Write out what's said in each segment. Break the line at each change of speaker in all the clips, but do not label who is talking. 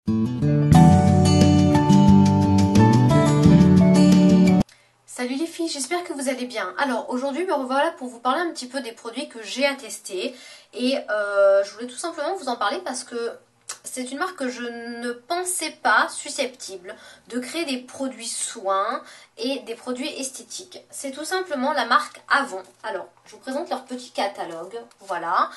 Salut les filles, j'espère que vous allez bien. Alors aujourd'hui me revoilà pour vous parler un petit peu des produits que j'ai à tester. Et je voulais tout simplement vous en parler parce que c'est une marque que je ne pensais pas susceptible de créer des produits soins et des produits esthétiques. C'est tout simplement la marque Avon. Alors je vous présente leur petit catalogue, voilà.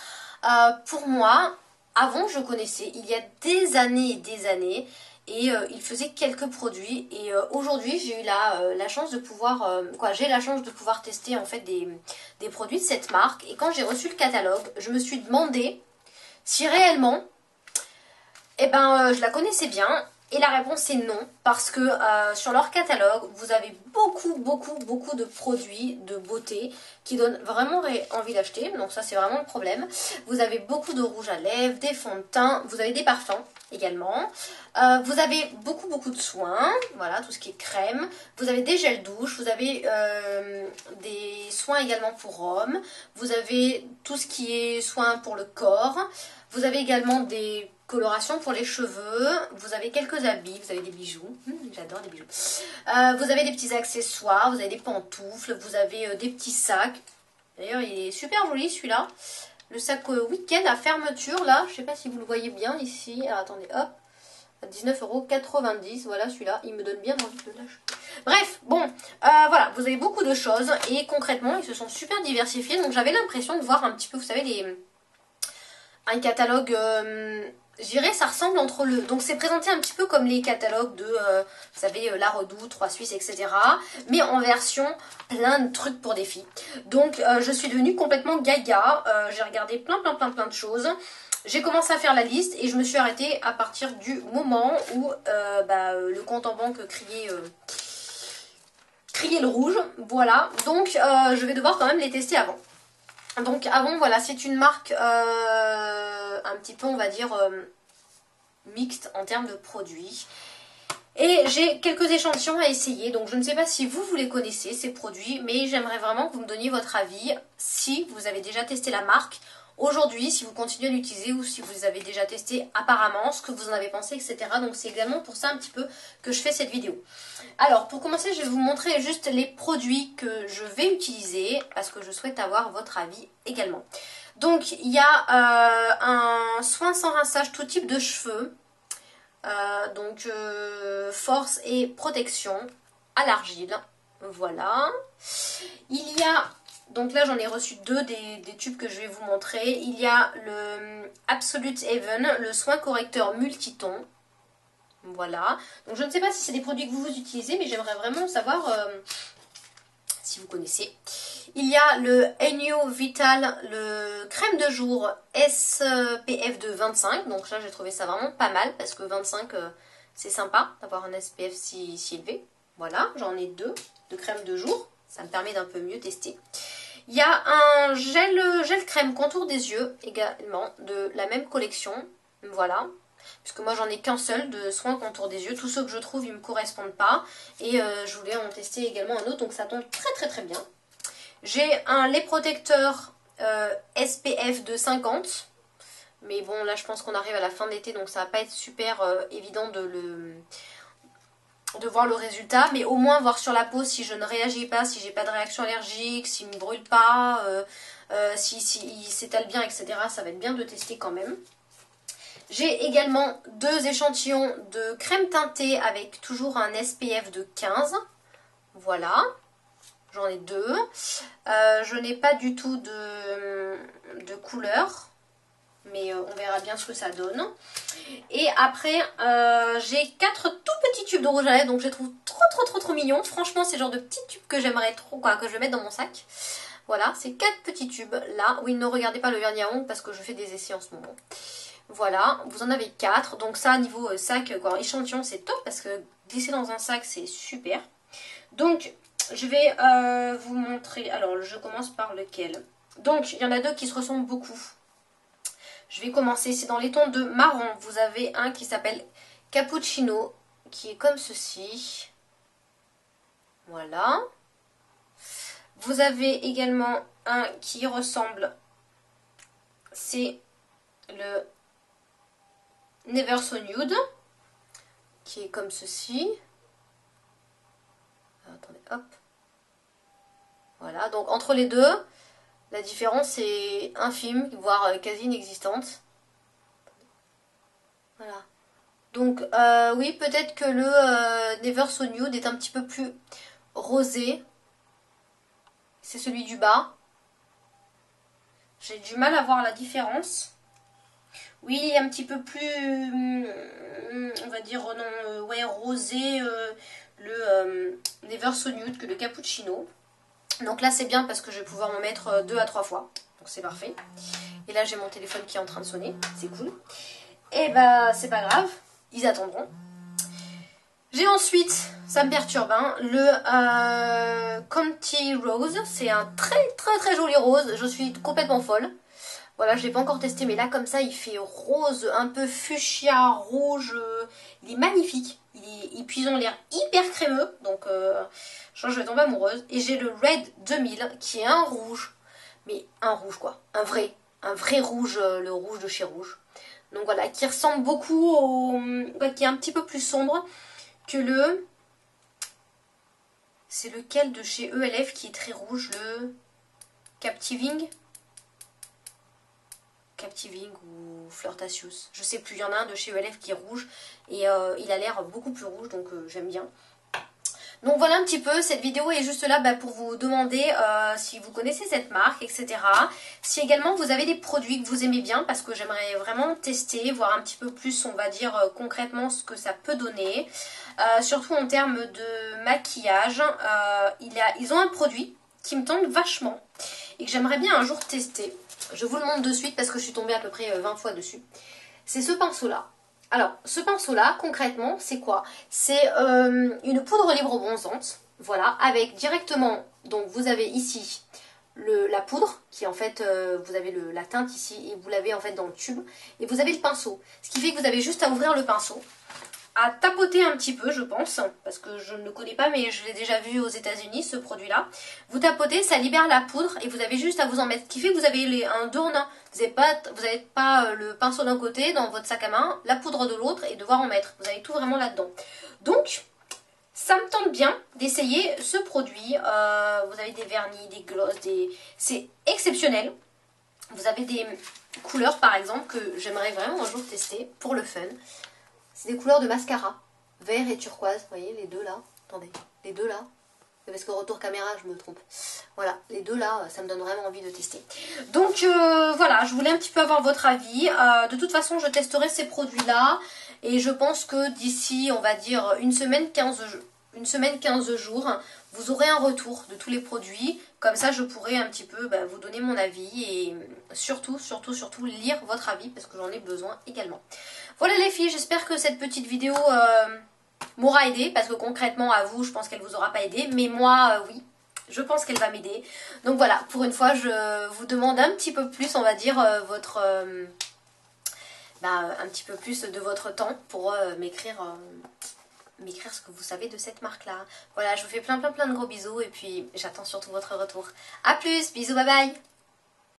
Pour moi, Avon je connaissais il y a des années et des années. Et il faisait quelques produits et aujourd'hui j'ai eu la chance de pouvoir j'ai la chance de pouvoir tester en fait des produits de cette marque. Et quand j'ai reçu le catalogue, je me suis demandé si réellement je la connaissais bien. Et la réponse est non, parce que sur leur catalogue, vous avez beaucoup de produits de beauté qui donnent vraiment envie d'acheter. Donc ça, c'est vraiment le problème. Vous avez beaucoup de rouge à lèvres, des fonds de teint, vous avez des parfums également. Vous avez beaucoup de soins, voilà, tout ce qui est crème. Vous avez des gels douche, vous avez des soins également pour hommes. Vous avez tout ce qui est soins pour le corps. Vous avez également des colorations pour les cheveux, vous avez quelques habits, vous avez des bijoux, j'adore les bijoux. Vous avez des petits accessoires, vous avez des pantoufles, vous avez des petits sacs. D'ailleurs, il est super joli celui-là. Le sac week-end à fermeture, là, je sais pas si vous le voyez bien ici. Alors attendez, hop, à 19,90 €, voilà celui-là, il me donne bien envie de l'acheter. Bref, bon, voilà, vous avez beaucoup de choses et concrètement, ils se sont super diversifiés. Donc j'avais l'impression de voir un petit peu, vous savez, un catalogue, je dirais ça ressemble entre le... Donc c'est présenté un petit peu comme les catalogues de, vous savez, La Redoute, Trois Suisses, etc. Mais en version plein de trucs pour des filles. Donc je suis devenue complètement gaga. J'ai regardé plein de choses. J'ai commencé à faire la liste et je me suis arrêtée à partir du moment où le compte en banque criait le rouge. Voilà, donc je vais devoir quand même les tester avant. Donc Avon, voilà, c'est une marque un petit peu, on va dire, mixte en termes de produits. Et j'ai quelques échantillons à essayer, donc je ne sais pas si vous les connaissez, ces produits, mais j'aimerais vraiment que vous me donniez votre avis, si vous avez déjà testé la marque aujourd'hui, si vous continuez à l'utiliser ou si vous avez déjà testé apparemment, ce que vous en avez pensé, etc. Donc c'est également pour ça un petit peu que je fais cette vidéo. Alors pour commencer, je vais vous montrer juste les produits que je vais utiliser parce que je souhaite avoir votre avis également. Donc il y a un soin sans rinçage tout type de cheveux. Force et protection à l'argile. Voilà. Il y a... Donc là, j'en ai reçu deux des tubes que je vais vous montrer. Il y a le Absolute Haven, le soin correcteur multiton. Voilà. Donc je ne sais pas si c'est des produits que vous utilisez, mais j'aimerais vraiment savoir si vous connaissez. Il y a le Enyo Vital, le crème de jour SPF de 25. Donc là, j'ai trouvé ça vraiment pas mal parce que 25, c'est sympa d'avoir un SPF si élevé. Voilà, j'en ai deux de crème de jour. Ça me permet d'un peu mieux tester. Il y a un gel crème contour des yeux également de la même collection. Voilà. Puisque moi j'en ai qu'un seul de soin contour des yeux. Tous ceux que je trouve ils ne me correspondent pas. Et je voulais en tester également un autre. Donc ça tombe très bien. J'ai un lait protecteur SPF de 50. Mais bon là je pense qu'on arrive à la fin de l'été. Donc ça va pas être super évident de voir le résultat, mais au moins voir sur la peau si je ne réagis pas, si j'ai pas de réaction allergique, s'il ne me brûle pas, si il s'étale bien, etc. Ça va être bien de tester quand même. J'ai également deux échantillons de crème teintée avec toujours un SPF de 15. Voilà, j'en ai deux. Je n'ai pas du tout de couleur, mais on verra bien ce que ça donne. Et après, j'ai 4 tout petits tubes de rouge à lèvres, donc je les trouve trop mignons. Franchement, c'est le genre de petits tubes que j'aimerais trop, que je vais mettre dans mon sac. Voilà, c'est 4 petits tubes là. Oui, ne regardez pas le vernis à ongles parce que je fais des essais en ce moment. Voilà, vous en avez 4. Donc ça, niveau sac, échantillon, c'est top parce que glisser dans un sac, c'est super. Donc, je vais vous montrer. Alors, je commence par lequel. Donc, il y en a deux qui se ressemblent beaucoup. Je vais commencer, c'est dans les tons de marron. Vous avez un qui s'appelle Cappuccino, qui est comme ceci. Voilà. Vous avez également un qui ressemble, c'est le Never So Nude. qui est comme ceci. Attendez, hop. Voilà, donc entre les deux, la différence est infime, voire quasi inexistante. Voilà. Donc oui, peut-être que le Never So Nude est un petit peu plus rosé. C'est celui du bas. J'ai du mal à voir la différence. Oui, il est un petit peu plus, on va dire, non, ouais, rosé, le Never So Nude que le Cappuccino. Donc là, c'est bien parce que je vais pouvoir m'en mettre 2 à 3 fois. Donc c'est parfait. Et là, j'ai mon téléphone qui est en train de sonner. C'est cool. Et bah, c'est pas grave. Ils attendront. J'ai ensuite, ça me perturbe, hein, le Conti Rose. C'est un très joli rose. Je suis complètement folle. Voilà, je l'ai pas encore testé, mais là comme ça, il fait rose, un peu fuchsia, rouge. Il est magnifique. Et puis ils ont l'air hyper crémeux, donc je vais tomber amoureuse. Et j'ai le Red 2000 qui est un rouge, mais un rouge quoi, un vrai rouge, le rouge de chez Rouge. Donc voilà, qui ressemble beaucoup au, qui est un petit peu plus sombre que le. C'est lequel de chez ELF qui est très rouge, le Captiving ou Flirtatious, je sais plus, il y en a un de chez ELF qui est rouge et il a l'air beaucoup plus rouge, donc j'aime bien. Donc voilà un petit peu, cette vidéo est juste là pour vous demander si vous connaissez cette marque, etc. Si également vous avez des produits que vous aimez bien, parce que j'aimerais vraiment tester, voir un petit peu plus, on va dire concrètement ce que ça peut donner. Surtout en termes de maquillage, ils ont un produit qui me tente vachement et que j'aimerais bien un jour tester. Je vous le montre de suite parce que je suis tombée à peu près 20 fois dessus. C'est ce pinceau-là. Alors, ce pinceau-là, concrètement, c'est quoi? C'est une poudre libre bronzante, voilà, avec directement, donc vous avez ici la poudre, qui en fait, vous avez la teinte ici, et vous l'avez en fait dans le tube, et vous avez le pinceau. Ce qui fait que vous avez juste à ouvrir le pinceau, à tapoter un petit peu, je pense, parce que je ne le connais pas, mais je l'ai déjà vu aux États-Unis ce produit-là. Vous tapotez, ça libère la poudre et vous avez juste à vous en mettre. Ce qui fait que vous avez un deux en un. Vous n'avez pas le pinceau d'un côté dans votre sac à main, la poudre de l'autre et devoir en mettre. Vous avez tout vraiment là-dedans. Donc, ça me tente bien d'essayer ce produit. Vous avez des vernis, des glosses, c'est exceptionnel. Vous avez des couleurs par exemple que j'aimerais vraiment un jour tester pour le fun. C'est des couleurs de mascara, vert et turquoise, vous voyez les deux là, attendez, les deux là, parce que retour caméra je me trompe, voilà, les deux là, ça me donne vraiment envie de tester. Donc voilà, je voulais un petit peu avoir votre avis, de toute façon je testerai ces produits là, et je pense que d'ici on va dire une semaine 15 jours, vous aurez un retour de tous les produits, comme ça je pourrai un petit peu vous donner mon avis et surtout lire votre avis parce que j'en ai besoin également. Voilà les filles, j'espère que cette petite vidéo m'aura aidé parce que concrètement à vous je pense qu'elle vous aura pas aidé, mais moi oui, je pense qu'elle va m'aider. Donc voilà, pour une fois je vous demande un petit peu plus, on va dire votre un petit peu plus de votre temps pour m'écrire ce que vous savez de cette marque là. Voilà, je vous fais plein de gros bisous et puis j'attends surtout votre retour. A plus, bisous, bye bye.